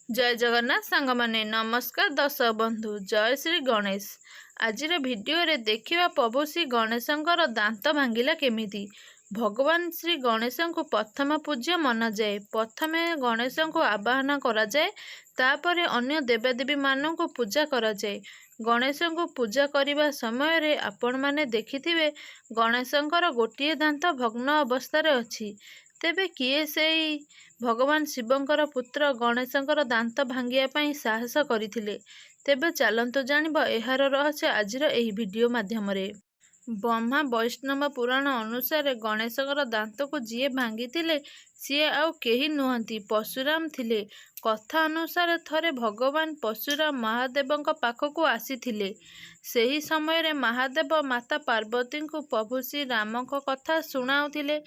जय जगन्नाथ सांगमाने नमस्कार दर्शक बंधु जय श्री गणेश। आजिर भिडियो रे देखिबा प्रभु श्री गणेशंकर दांत भांगिला केमिति। भगवान श्री गणेश को प्रथम पूज्य मना जाए। प्रथमे गणेश को आवाहन करा जाए, तापरे अन्य देवदेवी मानन को पूजा करा जाए। गणेश को पूजा करने समय रे आपण माने देखिथिबे गणेशंकर गोटिए दांत भग्न अवस्था अछि। तेबे किए सेई भगवान शिवंकर पुत्र गणेशंकर दांत भांगिया पाई साहस करथिले। तेबे चालंतु जानिबा एहार रहस्य आजिर एही वीडियो माध्यमरे। ब्रह्मा वैष्णव पुराण अनुसार गणेशंकर दांत को जीए भांगिथिले सीए आउ केही नुहंती परशुराम थिले। कथा अनुसार थरे भगवान परशुराम महादेवंक पाखकु आसीथिले। सेही समय रे महादेव माता पार्वती को प्रभु श्री रामक कथा सुनाउथिले।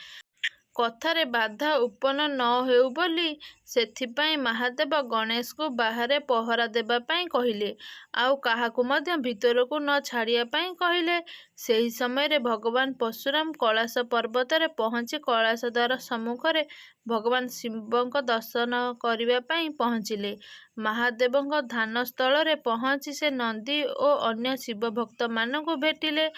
कथारे बाधा उत्पन्न न हेउ बोली सेथिपाई महादेव गणेश को बाहरे पहरा देबा पाई कहिले, आउ काहाकु मध्य भितरकु न छाड़िया पाई कहिले। सेही समय रे भगवान परशुराम कैलाश पर्वत रे पहुंची कैलाश द्वार सम्मुखरे भगवान शिवंक दर्शन करिबा पाई पहुंचिले। महादेवंक ध्यान स्थल रे पहुंची से नंदी ओ अन्य शिव भक्त मानकु भेटिले।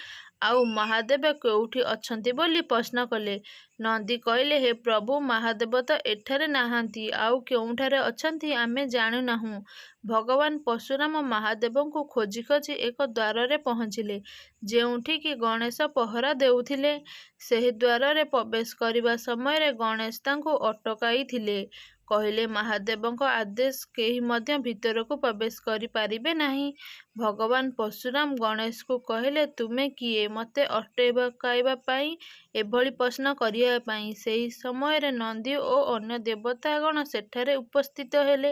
आउ महादेव केउठी अछंती बोली प्रश्न कले। नंदी कहले, हे प्रभु महादेव तो एठारे नाहांती, आउ केउठारे अछंती आमे जानु नाहु। भगवान परशुराम महादेव को खोजी खोजी एक द्वार रे पहुंचिले, जेउठी कि गणेश पहरा देउथिले। सेही द्वार रे प्रवेश करिबा समय रे गणेश तांको अटकाई थिले। कहले, महादेवंक आदेश केही मध्य भितरकु प्रवेश करि पारिबे नाही। भगवान परशुराम गणेश को कहले, तुमे किए मते अटकाइबा पाई एभली प्रश्न करिया पाई। सेही समय रे नंदी ओ अन्य देवतागण सेठारे उपस्थित हेले।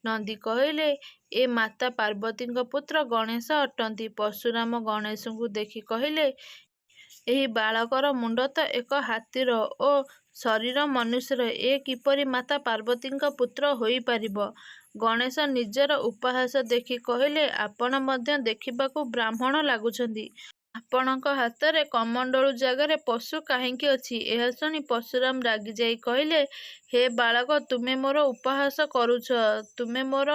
नंदी कहले, ए माता पार्वतीक पुत्र गणेश अटंती। परशुराम गणेश को देखि कहले, एही बालकर मुंड तो एक हातीर ओ शरीर मनुष्यर, ए किपरि माता पार्वतीक पुत्र होई पारिब। गणेश निजर उपहास देखि कहले, आपण मध्य देखिबाकू ब्राह्मण लागुछंती। आपणक हातरे कमंडलू जागारे पशु काहींकी अछि। एहा शुणी परशुराम रागी जाई कहले, हे बालक, तुमे मोर उपहास करुछ, तुमे मोर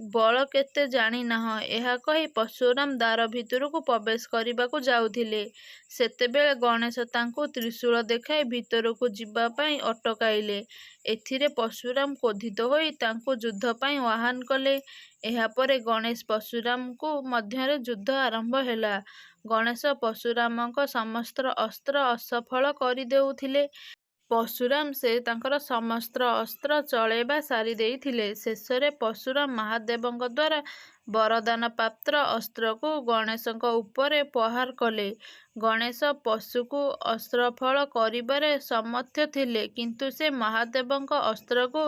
बल केते जानी नाह। एहा कही परशुराम द्वार भितरकू प्रवेश करिबाकू जाउथिले। सेतेबेले गणेश तांकू त्रिशूल देखाई भितरकू जिबा पाई अटकाइले। एथिरे परशुराम क्रोधित होई तांकू युद्ध पाई आह्वान कले। एहा परे गणेश परशुराम को मध्यरे युद्ध आरंभ हेला। गणेश परशुरामक समस्त अस्त्र असफल करि देउथिले। परशुराम से तांकर समस्त अस्त्र चलेबा सारी देइथिले। शेषरे परशुराम महादेवंक द्वारा वरदान पात्र अस्त्र को गणेशंक उपरे प्रहार कले। गणेश पशु को असफल करिबारे समर्थ थिले, किंतु से महादेवंक अस्त्र को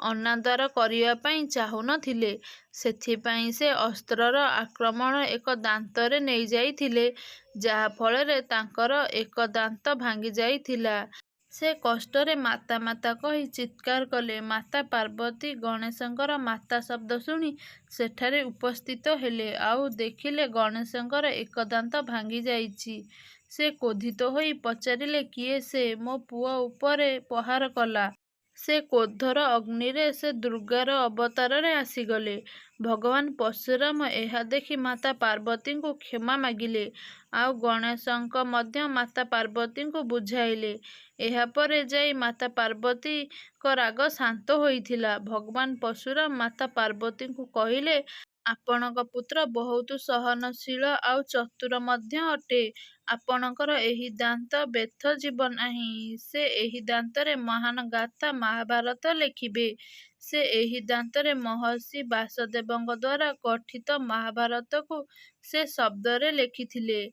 अनादर करिया पाई चाहु नथिले। सेथिपाई से अस्त्रर आक्रमण एक दांतरे नेइ जाइथिले, जाहा फलरे तांकर एक दांत भांगी जाइथिला। से कष्टरे माता माता कही चित्कार कले। माता पार्वती गणेशंकर माता शब्द शुणी सेठारे उपस्थित हेले, आउ देखिले गणेशंकर एक दांत भांगी जाइछि। से क्रोधित होई पचारिले, किए से मो पुआ उपरे प्रहार कला। से क्रोधर अग्निरे से दुर्गार अवतारे आसीगले। भगवान परशुराम एहा देखि माता पार्वती को क्षमा मागिले, आउ गणेशंक मध्य माता पार्वती को बुझाइले। एहा परे जाई माता पार्वती को राग शांत होइथिला। भगवान परशुराम माता पार्वती को कहिले, आपणक पुत्र बहुत सहनशील आउ चतुर मध्य अटे। आपणकर एही दांत व्यर्थ जीव नाही। से एही दांतरे महान गाथा महाभारत लेखिबे। से एही दांतरे महर्षि व्यासदेवंक द्वारा गठित महाभारत को से शब्दरे लेखिथिले।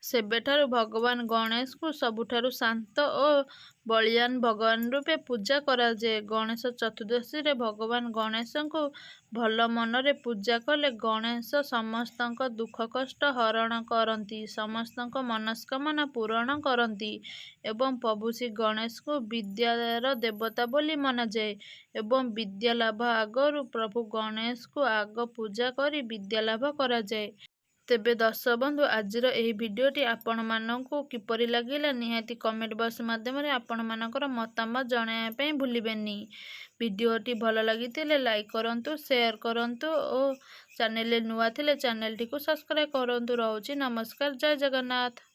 सेबेठारु भगवान गणेश को सबुठारु शांत ओ बलियान भगवान रूपे पूजा कराଯାଏ। गणेश चतुर्दशी रे भगवान गणेश को भल मनरे पूजा कले गणेश समस्तंक दुख कष्ट हरण करती, समस्तंक मनस्कामना पूरण करती एवं प्रभु श्री गणेश को विद्यार देवता बोली मनाଯାଏ। एवं विद्या लाभ आगरु प्रभु गणेश को आग पूजा करी विद्या लाभ कराଯାଏ। ତେବେ ଦର୍ଶକ ବନ୍ଧୁ ଆଜିର ଏହି ଭିଡ଼ିଓଟି ଆପଣମାନଙ୍କୁ କିପରି ଲାଗିଲା ନିହାତି କମେଣ୍ଟ ବକ୍ସ ମାଧ୍ୟମରେ ଆପଣମାନଙ୍କର ମତାମତ ଜଣାଇବା ପାଇଁ ଭୁଲିବେନି। ଭିଡ଼ିଓଟି ଭଲ ଲାଗିଥିଲେ ଲାଇକ୍ କରନ୍ତୁ, ସେୟାର କରନ୍ତୁ ଓ ଚ୍ୟାନେଲରେ ନୂଆ ଥିଲେ ଚ୍ୟାନେଲଟିକୁ ସବସ୍କ୍ରାଇବ୍ କରନ୍ତୁ। ରହୁଛି ନମସ୍କାର, ଜୟ ଜଗନ୍ନାଥ।